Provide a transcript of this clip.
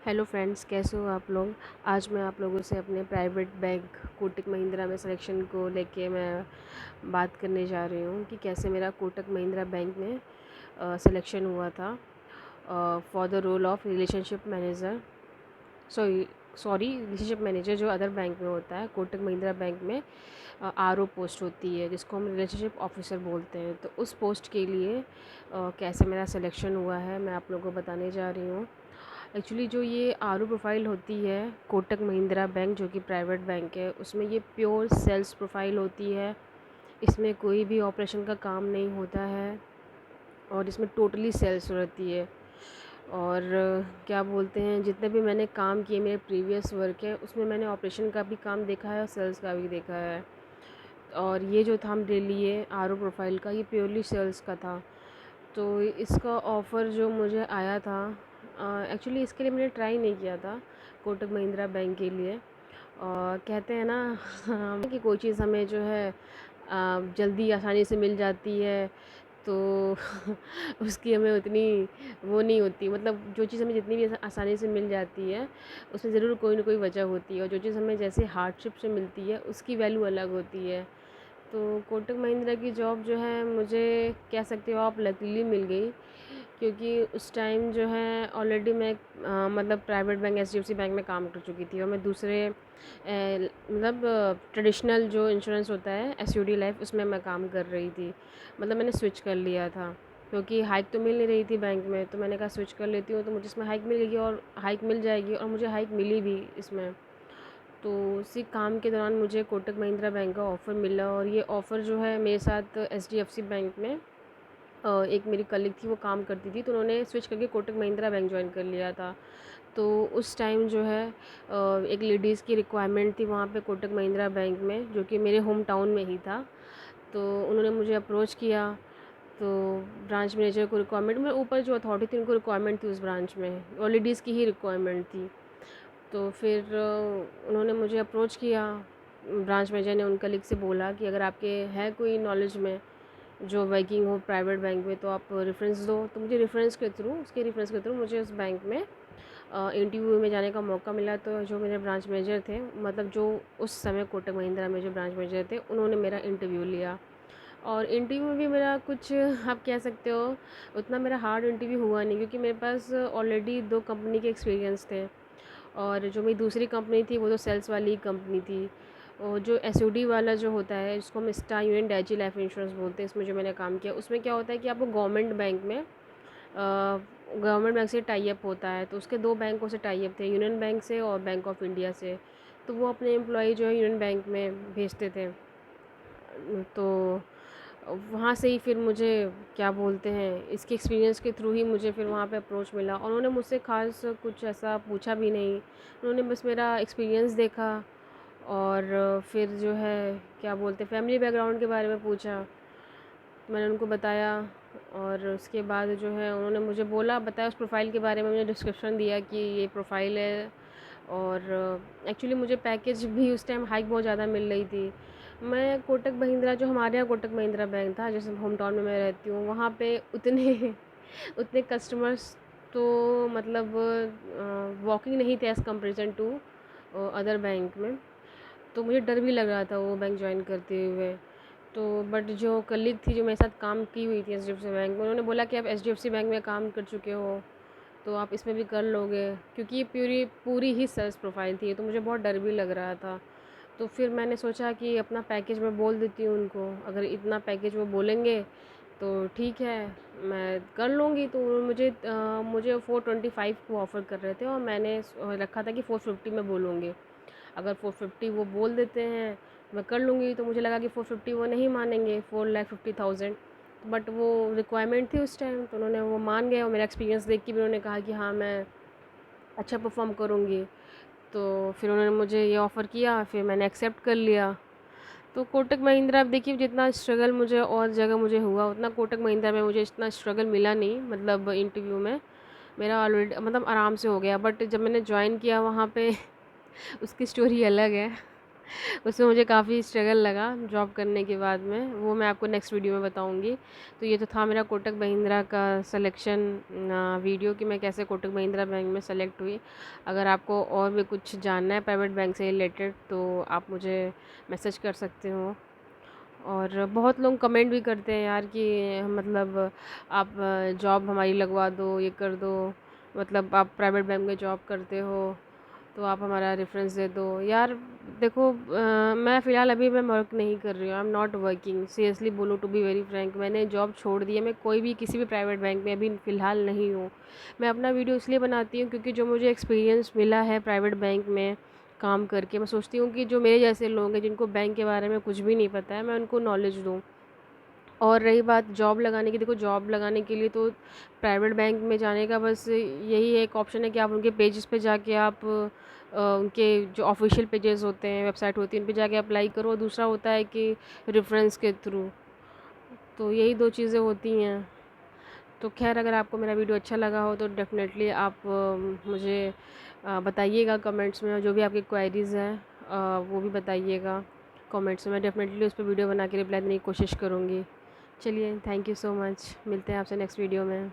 Hello friends, कैसे हो आप लोग। आज मैं आप लोगों से अपने प्राइवेट बैंक कोटक महिंद्रा में सिलेक्शन को लेके मैं बात करने जा रही हूँ कि कैसे मेरा कोटक महिंद्रा बैंक में सिलेक्शन हुआ था for the role of relationship manager. Sorry sorry relationship manager जो अदर बैंक में होता है, कोटक महिंद्रा बैंक में आरओ पोस्ट होती है जिसको हम रिलेशनशिप ऑफिसर बोलते हैं। तो उस पोस्ट के लिए कैसे मेरा सिलेक्शन हुआ है मैं आप लोगों को बताने जा रही हूँ। एक्चुअली जो ये आर ओ प्रोफाइल होती है कोटक महिंद्रा बैंक जो कि प्राइवेट बैंक है, उसमें ये प्योर सेल्स प्रोफाइल होती है। इसमें कोई भी ऑपरेशन का काम नहीं होता है और इसमें टोटली सेल्स रहती है। और क्या बोलते हैं, जितने भी मैंने काम किए मेरे प्रीवियस वर्क है उसमें मैंने ऑपरेशन का भी काम देखा है और सेल्स का भी देखा है। और ये जो था मेरे लिए आर ओ प्रोफाइल का, ये प्योरली सेल्स का था। तो इसका ऑफ़र जो मुझे आया था, एक्चुअली इसके लिए मैंने ट्राई नहीं किया था कोटक महिंद्रा बैंक के लिए। कहते हैं ना कि कोई चीज़ हमें जो है जल्दी आसानी से मिल जाती है, तो उसकी हमें उतनी वो नहीं होती। मतलब जो चीज़ हमें जितनी भी आसानी से मिल जाती है उसमें ज़रूर कोई ना कोई वजह होती है, और जो चीज़ हमें जैसे हार्डशिप से मिलती है उसकी वैल्यू अलग होती है। तो कोटक महिंद्रा की जॉब जो है मुझे, कह सकते हो आप, लकीली मिल गई, क्योंकि उस टाइम जो है ऑलरेडी मैं मतलब प्राइवेट बैंक एचडीएफसी बैंक में काम कर चुकी थी और मैं दूसरे मतलब ट्रेडिशनल जो इंश्योरेंस होता है एसयूडी लाइफ, उसमें मैं काम कर रही थी। मतलब मैंने स्विच कर लिया था क्योंकि हाइक तो मिल नहीं रही थी बैंक में, तो मैंने कहा स्विच कर लेती हूँ तो मुझे इसमें हाइक मिलेगी और हाइक मिल जाएगी, और मुझे हाइक मिली भी इसमें। तो उसी काम के दौरान मुझे कोटक महिंद्रा बैंक का ऑफ़र मिला, और ये ऑफ़र जो है मेरे साथ एचडीएफसी बैंक में एक मेरी कलीग थी, वो काम करती थी, तो उन्होंने स्विच करके कोटक महिंद्रा बैंक ज्वाइन कर लिया था। तो उस टाइम जो है एक लेडीज़ की रिक्वायरमेंट थी वहाँ पे कोटक महिंद्रा बैंक में, जो कि मेरे होम टाउन में ही था। तो उन्होंने मुझे अप्रोच किया। तो ब्रांच मैनेजर को रिक्वायरमेंट, मैं ऊपर जो अथॉरिटी थी उनको रिक्वायरमेंट थी उस ब्रांच में, और लेडीज़ की ही रिक्वायरमेंट थी। तो फिर उन्होंने मुझे अप्रोच किया। ब्रांच मैनेजर ने उन कलीग से बोला कि अगर आपके है कोई नॉलेज में जो वर्किंग हो प्राइवेट बैंक में, तो आप रेफरेंस दो। तो मुझे उसके रेफरेंस के थ्रू मुझे उस बैंक में इंटरव्यू में जाने का मौका मिला। तो जो मेरे ब्रांच मैनेजर थे, मतलब जो उस समय कोटक महिंद्रा में जो ब्रांच मैनेजर थे, उन्होंने मेरा इंटरव्यू लिया। और इंटरव्यू में भी मेरा कुछ, आप कह सकते हो, उतना मेरा हार्ड इंटरव्यू हुआ नहीं, क्योंकि मेरे पास ऑलरेडी 2 कंपनी के एक्सपीरियंस थे। और जो मेरी दूसरी कंपनी थी वो तो सेल्स वाली कंपनी थी। और जो एसओडी वाला जो होता है, जिसको हम star union Daiichi life insurance बोलते हैं, इसमें जो मैंने काम किया उसमें क्या होता है कि आपको गवर्नमेंट बैंक से टाई अप होता है। तो उसके 2 बैंकों से टाई अप थे, यूनियन बैंक से और बैंक ऑफ इंडिया से। तो वो अपने एम्प्लॉय जो है यूनियन बैंक में भेजते थे। तो वहाँ से ही फिर मुझे, क्या बोलते हैं, इसके एक्सपीरियंस के थ्रू ही मुझे फिर वहाँ पे अप्रोच मिला, और उन्होंने मुझसे ख़ास कुछ ऐसा पूछा भी नहीं। उन्होंने बस मेरा एक्सपीरियंस देखा, और फिर जो है, क्या बोलते हैं, फैमिली बैकग्राउंड के बारे में पूछा। मैंने उनको बताया, और उसके बाद जो है उन्होंने मुझे बताया उस प्रोफाइल के बारे में, मुझे डिस्क्रिप्शन दिया कि ये प्रोफाइल है। और एक्चुअली मुझे पैकेज भी उस टाइम हाइक बहुत ज़्यादा मिल रही थी। मैं कोटक महिंद्रा, जो हमारे यहाँ कोटक महिंद्रा बैंक था, जैसे होम टाउन में मैं रहती हूँ, वहाँ पे उतने उतने कस्टमर्स तो, मतलब वॉकिंग नहीं थे as comparison to other bank में। तो मुझे डर भी लग रहा था वो बैंक ज्वाइन करते हुए। तो बट जो कलीग थी जो मेरे साथ काम की हुई थी एचडीएफसी बैंक में, उन्होंने बोला कि आप एचडीएफसी बैंक में काम कर चुके हो तो आप इसमें भी कर लोगे, क्योंकि ये पूरी पूरी ही सेल्स प्रोफाइल थी। तो मुझे बहुत डर भी लग रहा था। तो फिर मैंने सोचा कि अपना पैकेज मैं बोल देती हूँ उनको, अगर इतना पैकेज वो बोलेंगे तो ठीक है, मैं कर लूँगी। तो मुझे 425 को ऑफ़र कर रहे थे, और मैंने रखा था कि 450 में बोलूँगी। अगर 450 वो बोल देते हैं मैं कर लूँगी। तो मुझे लगा कि 450 वो नहीं मानेंगे, 4,50,000, बट वो रिक्वायरमेंट थी उस टाइम, तो उन्होंने वो मान गए, और मेरा एक्सपीरियंस देख के भी उन्होंने कहा कि हाँ, मैं अच्छा परफॉर्म करूँगी। तो फिर उन्होंने मुझे ये ऑफ़र किया, फिर मैंने एक्सेप्ट कर लिया। तो कोटक महिंद्रा, अब देखिए, जितना स्ट्रगल मुझे और जगह मुझे हुआ, उतना कोटक महिंद्रा में मुझे इतना स्ट्रगल मिला नहीं। मतलब इंटरव्यू में मेरा ऑलरेडी, मतलब आराम से हो गया, बट जब मैंने ज्वाइन किया वहाँ पे उसकी स्टोरी अलग है। उसमें मुझे काफ़ी स्ट्रगल लगा जॉब करने के बाद में, वो मैं आपको नेक्स्ट वीडियो में बताऊंगी। तो ये तो था मेरा कोटक महिंद्रा का सिलेक्शन वीडियो कि मैं कैसे कोटक महिंद्रा बैंक में सेलेक्ट हुई। अगर आपको और भी कुछ जानना है प्राइवेट बैंक से रिलेटेड तो आप मुझे मैसेज कर सकते हो। और बहुत लोग कमेंट भी करते हैं यार कि मतलब आप जॉब हमारी लगवा दो, ये कर दो, मतलब आप प्राइवेट बैंक में जॉब करते हो तो आप हमारा रेफरेंस दे दो यार। देखो मैं फ़िलहाल अभी मैं वर्क नहीं कर रही हूँ, I am not working seriously बोलूँ टू बी वेरी फ्रैंक। मैंने जॉब छोड़ दी है, मैं कोई भी किसी भी प्राइवेट बैंक में अभी फ़िलहाल नहीं हूँ। मैं अपना वीडियो इसलिए बनाती हूँ क्योंकि जो मुझे एक्सपीरियंस मिला है प्राइवेट बैंक में काम करके, मैं सोचती हूँ कि जो मेरे जैसे लोग हैं जिनको बैंक के बारे में कुछ भी नहीं पता है, मैं उनको नॉलेज दूँ। और रही बात जॉब लगाने की, देखो जॉब लगाने के लिए तो प्राइवेट बैंक में जाने का बस यही एक ऑप्शन है कि आप उनके पेजेस पे जाके आप उनके जो ऑफिशियल पेजेस होते हैं, वेबसाइट होती है, उन पे जाके अप्लाई करो। और दूसरा होता है कि रेफरेंस के थ्रू। तो यही दो चीज़ें होती हैं। तो खैर अगर आपको मेरा वीडियो अच्छा लगा हो तो डेफ़िनेटली आप मुझे बताइएगा कमेंट्स में, और जो भी आपकी क्वेरीज़ हैं वो भी बताइएगा कमेंट्स में। मैं डेफ़िनेटली उस पर वीडियो बना के रिप्लाई देने की कोशिश करूँगी। चलिए, थैंक यू सो मच। मिलते हैं आपसे नेक्स्ट वीडियो में।